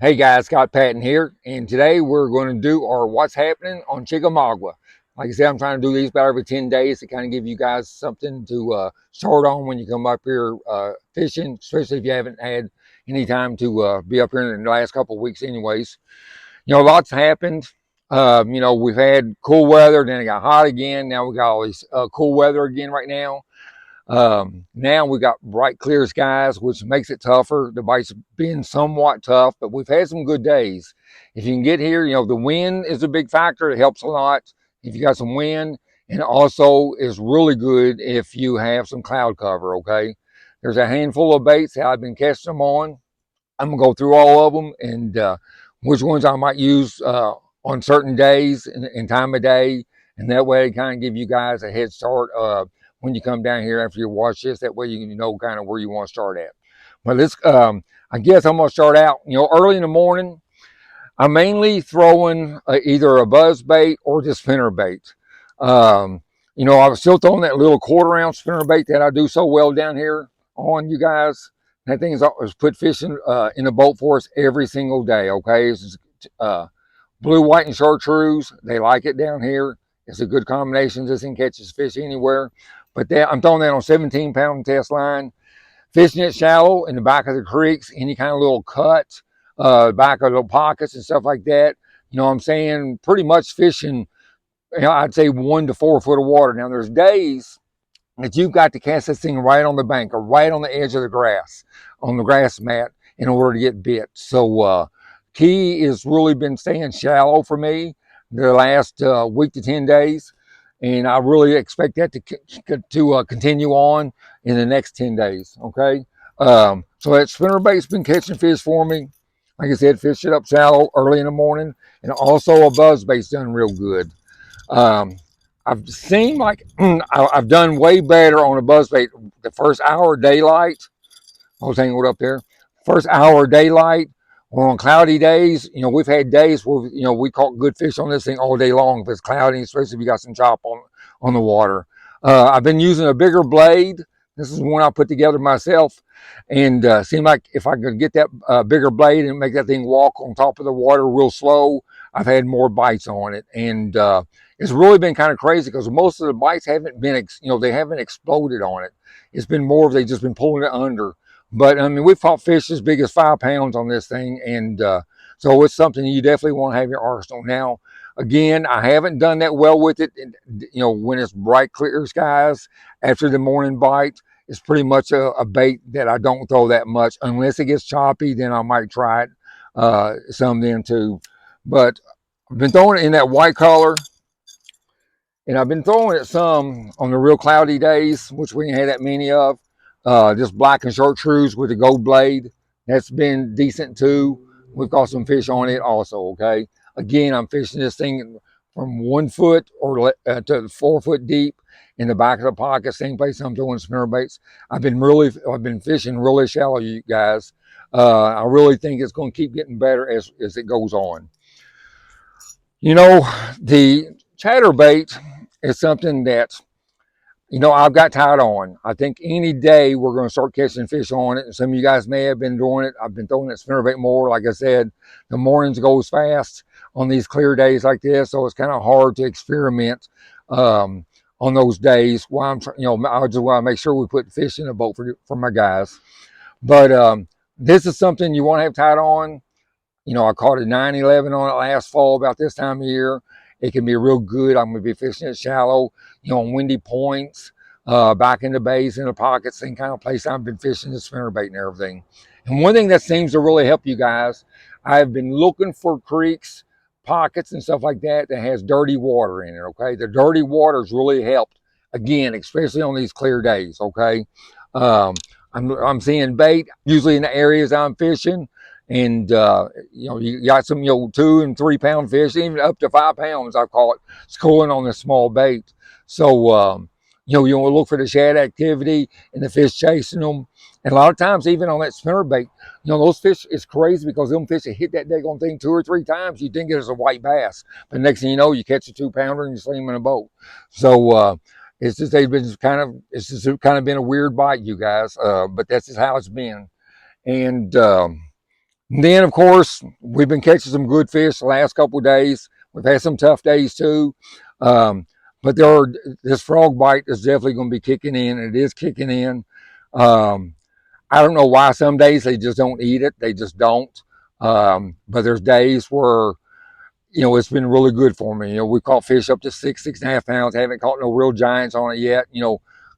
Hey guys, Scott Patton here, and today we're going to do our what's happening on Chickamauga. Like I said, I'm trying to do these about every 10 days to kind of give you guys something to start on when you come up here fishing, especially if you haven't had any time to be up here in the last couple of weeks anyways. Lots happened. We've had cool weather, then it got hot again. Now we got all this cool weather again right now. Now we got bright, clear skies, which makes it tougher. The bite's been somewhat tough, but we've had some good days. If you can get here, the wind is a big factor. It helps a lot if you got some wind, and also is really good if you have some cloud cover. Okay, there's a handful of baits that I've been catching them on. I'm gonna go through all of them and which ones I might use on certain days and time of day, and that way, kind of give you guys a head start when you come down here after you watch this. That way, you know kind of where you want to start at. But I guess I'm gonna start out. Early in the morning. I'm mainly throwing either a buzz bait or just spinner bait. I was still throwing that little quarter-ounce spinner bait that I do so well down here on you guys. That thing is put fishing in the boat for us every single day. Okay, it's blue, white, and chartreuse. They like it down here. It's a good combination. This thing catches fish anywhere. But I'm throwing that on 17-pound test line. Fishing it shallow in the back of the creeks, any kind of little cuts, back of little pockets and stuff like that. You know what I'm saying? Pretty much fishing, I'd say 1 to 4 foot of water. Now, there's days that you've got to cast this thing right on the bank or right on the edge of the grass, on the grass mat, in order to get bit. So, key has really been staying shallow for me the last week to 10 days. And I really expect that to continue on in the next 10 days. Okay. So that spinnerbait's been catching fish for me. Like I said, fish it up shallow early in the morning. And also a buzzbait's done real good. Um, I've seen like I've done way better on a buzzbait. The first hour of daylight, I was hanging up there. First hour of daylight, or on cloudy days, we've had days where we caught good fish on this thing all day long if it's cloudy, especially if you got some chop on the water. I've been using a bigger blade. This is one I put together myself, and seemed like if I could get that bigger blade and make that thing walk on top of the water real slow, I've had more bites on it, and it's really been kind of crazy because most of the bites haven't been, they haven't exploded on it. It's been more of they just been pulling it under. But I mean, we've caught fish as big as 5 pounds on this thing, and so it's something you definitely want to have in your arsenal. Now, again, I haven't done that well with it. When it's bright, clear skies after the morning bite, it's pretty much a bait that I don't throw that much unless it gets choppy. Then I might try it some then too. But I've been throwing it in that white color, and I've been throwing it some on the real cloudy days, which we ain't had that many of. Just black and chartreuse with a gold blade. That's been decent too. We've caught some fish on it also, okay? Again, I'm fishing this thing from 1 foot or to 4 foot deep in the back of the pocket. Same place I'm throwing spinnerbaits. I've been fishing really shallow, you guys. I really think it's going to keep getting better as it goes on. The chatterbait is something that I've got tied on. I think any day we're going to start catching fish on it. And some of you guys may have been doing it. I've been throwing that spinnerbait more. Like I said, the mornings goes fast on these clear days like this, so it's kind of hard to experiment on those days. While I just want to make sure we put fish in the boat for my guys. But this is something you want to have tied on. I caught a 9/11 on it last fall about this time of year. It can be real good. I'm going to be fishing it shallow, on windy points, back in the bays, in the pockets, same kind of place I've been fishing the spinnerbait and everything. And one thing that seems to really help you guys, I've been looking for creeks, pockets, and stuff like that has dirty water in it, okay? The dirty water's really helped, again, especially on these clear days, okay? Um, I'm seeing bait, usually in the areas I'm fishing, and you got some 2 and 3 pound fish, even up to 5 pounds I've caught schooling on this small bait. So you want to look for the shad activity and the fish chasing them. And a lot of times, even on that spinnerbait, those fish, it's crazy because them fish that hit that daggone thing 2 or 3 times, you think it's a white bass, but next thing you know, you catch a 2-pounder and you sling them in a boat. So it's just kind of been a weird bite, you guys, but that's just how it's been. And And then, of course, we've been catching some good fish the last couple of days. We've had some tough days too. Um, but this frog bite is definitely going to be kicking in. It is kicking in. Um, I don't know why some days they just don't eat it. They just don't. But there's days where, it's been really good for me. We caught fish up to 6.5 pounds. I haven't caught no real giants on it yet.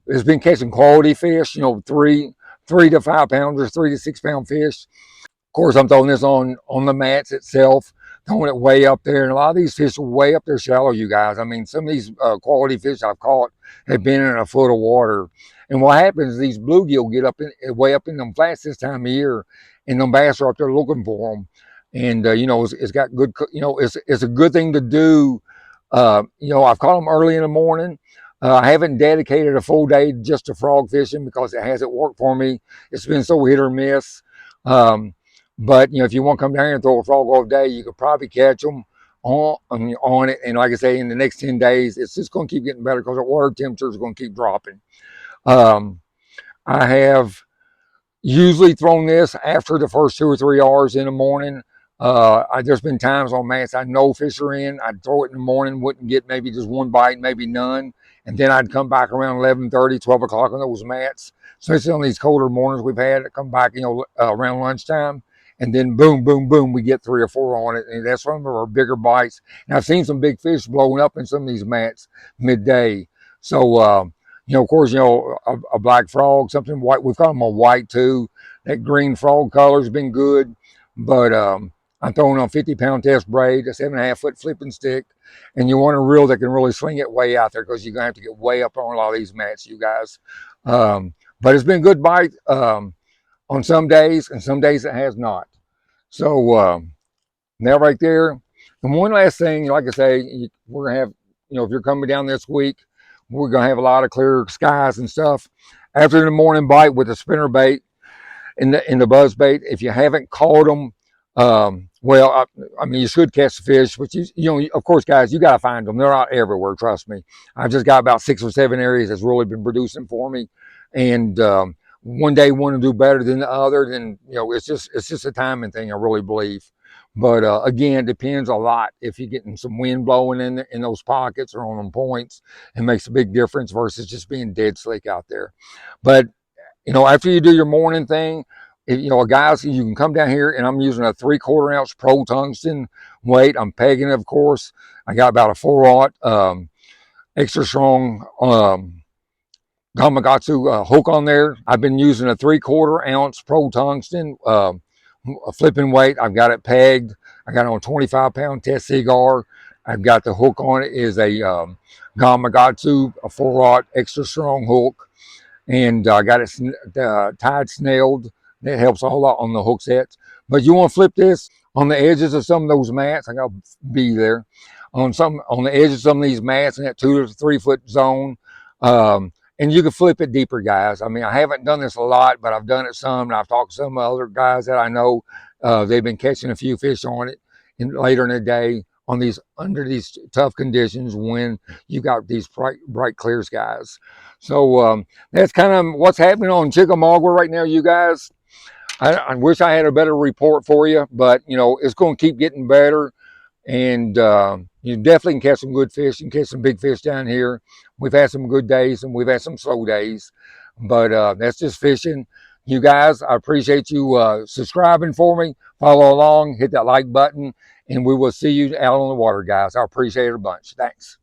It's been catching quality fish, 3 to 5 pounders, 3 to 6 pound fish. Of course, I'm throwing this on the mats itself, throwing it way up there. And a lot of these fish are way up there shallow, you guys. I mean, some of these quality fish I've caught have been in a foot of water. And what happens is these bluegill get way up in them flats this time of year, and them bass are up there looking for them. And it's got good. It's a good thing to do. I've caught them early in the morning. I haven't dedicated a full day just to frog fishing because it hasn't worked for me. It's been so hit or miss. Um, but if you want to come down here and throw a frog all day, you could probably catch them on it. And like I say, in the next 10 days, it's just going to keep getting better because the water temperature is going to keep dropping. Um, I have usually thrown this after the first 2 or 3 hours in the morning. There's been times on mats I know fish are in. I'd throw it in the morning, wouldn't get maybe just one bite, maybe none. And then I'd come back around 11:30, 12 o'clock on those mats. Especially on these colder mornings we've had, I come back, around lunchtime. And then boom, boom, boom, we get 3 or 4 on it. And that's one of our bigger bites. And I've seen some big fish blowing up in some of these mats midday. So, of course, a black frog, something white. We've caught them a white too. That green frog color's been good, but I'm throwing on 50-pound test braid, a 7.5-foot flipping stick, and you want a reel that can really sling it way out there because you're gonna have to get way up on a lot of these mats, you guys. But it's been a good bite on some days, and some days it has not. So now right there. And one last thing, like I say, we're gonna have, if you're coming down this week, we're gonna have a lot of clear skies and stuff. After the morning bite with the spinner bait in the buzz bait, if you haven't caught them, I mean, you should catch the fish, but of course, guys, you gotta find them. They're not everywhere. Trust me. I've just got about 6 or 7 areas that's really been producing for me, and one day one will do better than the other. Then it's just a timing thing. I really believe. But again, it depends a lot if you're getting some wind blowing in those pockets or on them points. It makes a big difference versus just being dead slick out there. But after you do your morning thing, guys, you can come down here and I'm using a 3/4 ounce pro tungsten weight. I'm pegging it, of course. I got about a 4/0 extra strong Gamakatsu hook on there. I've been using a 3/4 ounce pro tungsten a flipping weight. I've got it pegged. I got it on a 25-pound test cigar. I've got the hook on it is a Gamakatsu, a 4/0 extra strong hook, and I got it tied snailed. That helps a whole lot on the hook sets. But you want to flip this on the edges of some of those mats. I got a bee there on the edges of some of these mats in that 2 to 3 foot zone. And you can flip it deeper, guys. I mean, I haven't done this a lot, but I've done it some, and I've talked to some other guys that I know. They've been catching a few fish on it later in the day under these tough conditions when you got these bright clear skies. So that's kind of what's happening on Chickamauga right now, you guys. I wish I had a better report for you, but it's going to keep getting better. And you definitely can catch some good fish. You can catch some big fish down here. We've had some good days and we've had some slow days, but that's just fishing. You guys, I appreciate you subscribing for me. Follow along, hit that like button, and we will see you out on the water, guys. I appreciate it a bunch. Thanks.